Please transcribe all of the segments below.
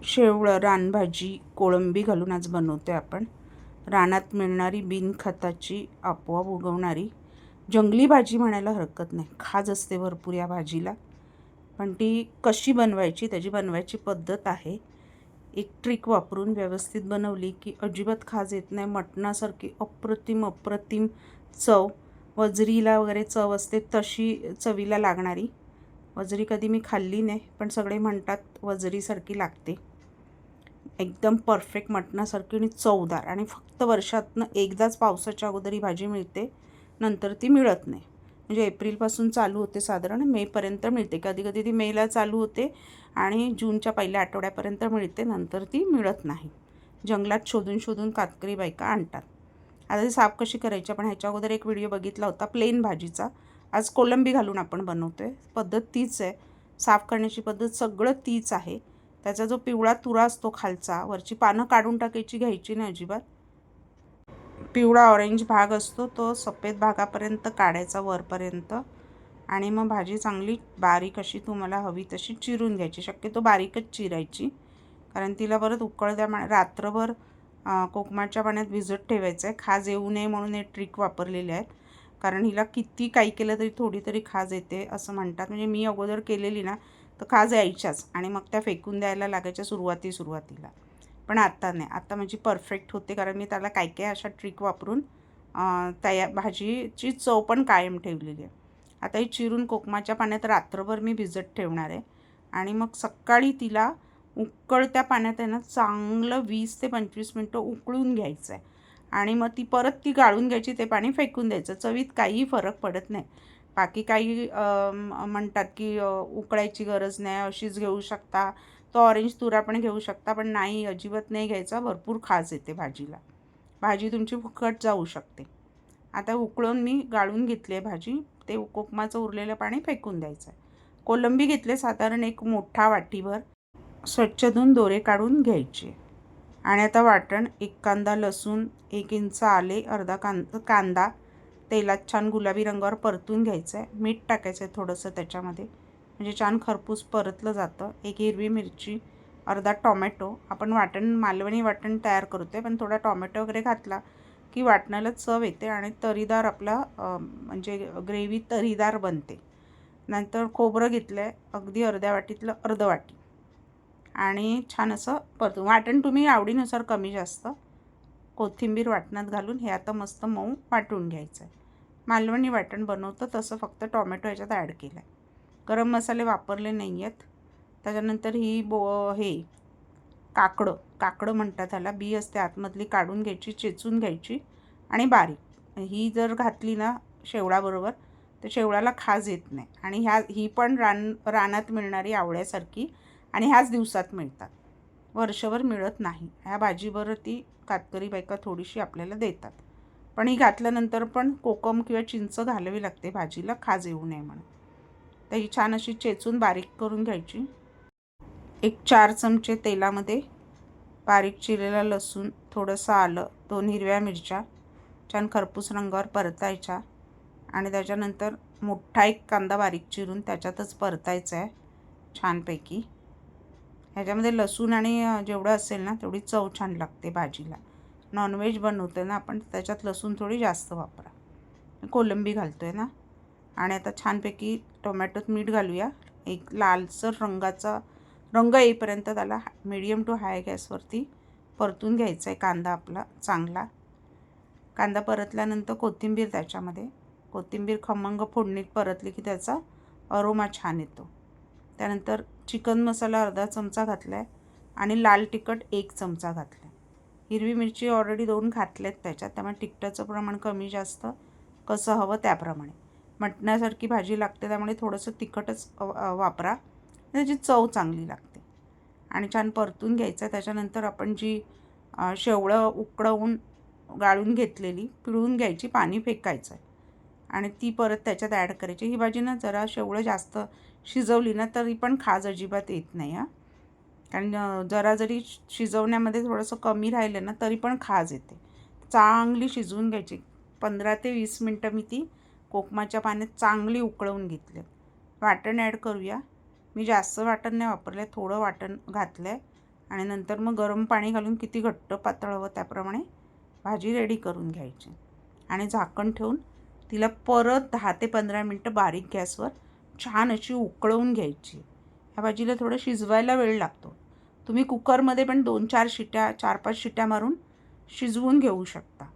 शेवळं रानभाजी कोळंबी घालून आज बनवतो आहे आपण. रानात मिळणारी बिनखताची आपोआप उगवणारी जंगली भाजी म्हणायला हरकत नाही. खाज असते भरपूर या भाजीला. पण ती कशी बनवायची, त्याची बनवायची पद्धत आहे. एक ट्रिक वापरून व्यवस्थित बनवली की अजिबात खाज येत नाही. मटणासारखी अप्रतिम अप्रतिम चव, वजरीला वगैरे चव असते तशी चवीला लागणारी. वजरी कधी मी खाल्ली नाही, पण सगळे म्हणतात वजरीसारखी लागते. एकदम परफेक्ट मटणासारखी आणि चवदार. आणि फक्त वर्षातनं एकदाच पावसाच्या अगोदर ही भाजी मिळते, नंतर ती मिळत नाही. म्हणजे एप्रिलपासून चालू होते, साधारण मेपर्यंत मिळते. कधी कधी ती मेला चालू होते आणि जूनच्या पहिल्या आठवड्यापर्यंत मिळते, नंतर ती मिळत नाही. जंगलात शोधून शोधून कातकरी बायका आणतात. आता ती साफ कशी करायची, आपण ह्याच्या अगोदर एक व्हिडिओ बघितला होता प्लेन भाजीचा. आज कोलंबी घालून आपण बनवतो आहे. पद्धत तीच आहे, साफ करण्याची पद्धत सगळं तीच आहे. त्याचा जो पिवळा तुरा असतो खालचा, वरची पानं काढून टाकायची, घ्यायची नाही अजिबात. पिवळा ऑरेंज भाग असतो तो सफेद भागापर्यंत काढायचा वरपर्यंत. आणि मग भाजी चांगली बारीक अशी तुम्हाला हवी तशी चिरून घ्यायची. शक्यतो बारीकच चिरायची, कारण तिला परत उकळत्या रात्रभर कोकमाच्या पाण्यात भिजत ठेवायचं आहे. खाज येऊ नये म्हणून हे ट्रिक वापरलेले आहेत. कारण हिला किती काही केलं तरी थोडी तरी खाज येते असं म्हणतात. म्हणजे मी अगोदर केलेली ना, तर खाज यायच्याच आणि मग त्या फेकून द्यायला लागायच्या सुरुवातीला. पण आता नाही, आता माझी परफेक्ट होते, कारण मी त्याला काय काय अशा ट्रिक वापरून त्या भाजीची चव पण कायम ठेवलेली आहे. आता ही चिरून कोकमाच्या पाण्यात रात्रभर मी भिजत ठेवणार आहे. आणि मग सकाळी तिला उकळत्या पाण्यात आहे ना, चांगलं 20 ते 25 मिनटं उकळून घ्यायचं आहे. आणि मग ती गाळून घ्यायची, ते पाणी फेकून द्यायचं. चवीत काहीही फरक पडत नाही. बाकी काही म्हणतात की उकळायची गरज नाही, अशीच घेऊ शकता. तो ऑरेंज तुरा पण घेऊ शकता, पण नाही, अजिबात नाही घ्यायचा. भरपूर खाज येते भाजीला. भाजी तुमची फुकट जाऊ शकते. आता उकळून मी गाळून घेतली आहे भाजी. ते कोकमाचं उरलेलं पाणी फेकून द्यायचं आहे. कोलंबी घेतले साधारण एक मोठा वाटीभर. स्वच्छ धुवून दोरे काढून घ्यायचे. आणि आता वाटण, 1 कांदा लसूण, 1 इंच आले, अर्धा कांदा तेलात छान गुलाबी रंगावर परतून घ्यायचं आहे. मीठ टाकायचं आहे थोडंसं त्याच्यामध्ये, म्हणजे छान खरपूस परतलं जातं. 1 हिरवी मिरची, अर्धा टॉमॅटो. आपण मालवणी वाटण तयार करतो आहे, पण थोडा टॉमॅटो वगैरे घातला की वाटणाला चव येते आणि तरीदार आपला म्हणजे ग्रेव्ही तरीदार बनते. नंतर खोबरं घेतलं आहे, अगदी अर्ध्या वाटीतलं अर्ध वाटी. आणि छान असं परतून, वाटण तुम्ही आवडीनुसार कमी जास्त. कोथिंबीर वाटणात घालून हे आता मस्त मऊ वाटून घ्यायचं आहे. मालवणी वाटण बनवतं तसं, फक्त टॉमॅटो ह्याच्यात ॲड केला आहे. गरम मसाले वापरले नाही आहेत. त्याच्यानंतर ही हे काकडं म्हणतात त्याला, बी असते आतमधली, काढून घ्यायची, चेचून घ्यायची आणि बारीक. ही जर घातली ना शेवळाबरोबर, तर शेवळाला खाज येत नाही. आणि ही पण रानात मिळणारी आवळ्यासारखी, आणि ह्याच दिवसात मिळतात, वर्षभर मिळत नाही. ह्या भाजीबरोबर ती कातकरी बायका थोडीशी आपल्याला देतात. पण ही घातल्यानंतर पण कोकम किंवा चिंच घालावी लागते भाजीला, खाज येऊ नये म्हणून. तर ही छान अशी चेचून बारीक करून घ्यायची. 4 चमचे तेलामध्ये बारीक चिरलेला लसूण, थोडंसं आलं, 2 हिरव्या मिरच्या छान खरपूस रंगावर परतायच्या. आणि त्याच्यानंतर मोठा 1 कांदा बारीक चिरून त्याच्यातच परतायचा आहे छानपैकी. ह्याच्यामध्ये लसूण आणि जेवढं असेल ना तेवढी चव छान लागते भाजीला. नॉनव्हेज बनवतो ना आपण, त्याच्यात लसूण थोडी जास्त वापरा. कोलंबी घालतो आहे ना. आणि आता छानपैकी टोमॅटोत मीठ घालूया. एक लालसर रंग येईपर्यंत त्याला मीडियम टू हाय गॅसवरती परतून घ्यायचा आहे कांदा आपला चांगला. कांदा परतल्यानंतर कोथिंबीर त्याच्यामध्ये. कोथिंबीर खमंग फोडणीत परतली की त्याचा अरोमा छान येतो. त्यानंतर चिकन मसाला अर्धा चमचा घातला आहे आणि लाल तिखट 1 चमचा घातला आहे. हिरवी मिरची ऑलरेडी 2 घातल्यात त्याच्यात, त्यामुळे तिखटाचं प्रमाण कमी जास्त कसं हवं त्याप्रमाणे. मटणासारखी भाजी लागते, त्यामुळे थोडंसं तिखटच वापरा, त्याची चव चांगली लागते. आणि छान परतून घ्यायचं. त्याच्यानंतर आपण जी शेवळं उकळवून गाळून घेतलेली, पिळून घ्यायची, पाणी फेकायचं आहे आणि ती परत त्याच्यात ॲड करायची. ही भाजी ना जरा शेवळं जास्त शिजवली ना तरी पण खाज अजिबात येत नाही हां. कारण जरा जरी शिजवण्यामध्ये थोडंसं कमी राहिलं ना तरी पण खाज येते. चांगली शिजवून घ्यायची. 15 ते 20 मिनटं मी ती कोकमाच्या पाण्यात चांगली उकळवून घेतली. वाटण ॲड करूया. मी जास्त वाटण नाही वापरलं आहे, थोडं वाटण घातलं आहे आणि नंतर मग गरम पाणी घालून किती घट्ट पातळ हवं त्याप्रमाणे भाजी रेडी करून घ्यायची आणि झाकण ठेवून तिला परत 10 ते 15 मिनटं बारीक गॅसवर छान अशी उकळवून घ्यायची. ह्या भाजीला थोडं शिजवायला वेळ लागतो. तुम्ही कुकरमध्ये पण 2-4 शिट्या 4-5 शिट्या मारून शिजवून घेऊ शकता.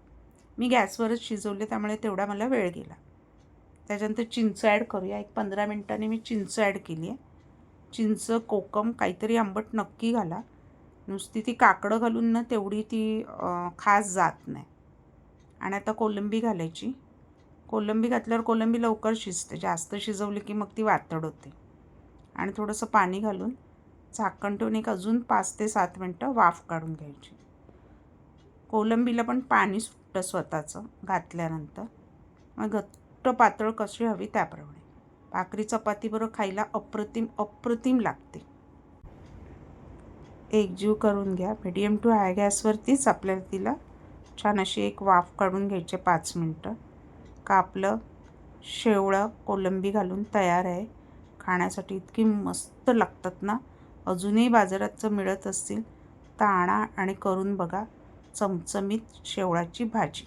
मी गॅसवरच शिजवले त्यामुळे तेवढा मला वेळ गेला. त्याच्यानंतर चिंच ॲड करूया. एक 15 मिनटांनी मी चिंच ॲड केली आहे. चिंच, कोकम काहीतरी आंबट नक्की घाला. नुसती ती काकडं घालून ना तेवढी ती खास जात नाही. आणि आता कोलंबी घालायची. कोलंबी घातल्यावर कोलंबी लवकर शिजते. जास्त शिजवली की मग ती वातड होते. आणि थोडंसं पाणी घालून झाकण ठेवून एक अजून 5 ते 7 मिनटं वाफ काढून घ्यायची. कोलंबीला पण पाणी सुटतं स्वतःचं घातल्यानंतर. मग घट्ट पातळ कशी हवी त्याप्रमाणे. भाकरी चपातीबरोबर खायला अप्रतिम लागते. एकजीव करून घ्या. मीडियम टू हाय गॅसवरतीच आपल्याला तिला छान अशी एक वाफ काढून घ्यायची 5 मिनटं. का आपलं शेवळं कोलंबी घालून तयार आहे. खाण्यासाठी इतकी मस्त लागतात ना. अजूनही बाजारात जर मिळत असतील तर आणा आणि करून बघा चमचमीत शेवळाची भाजी.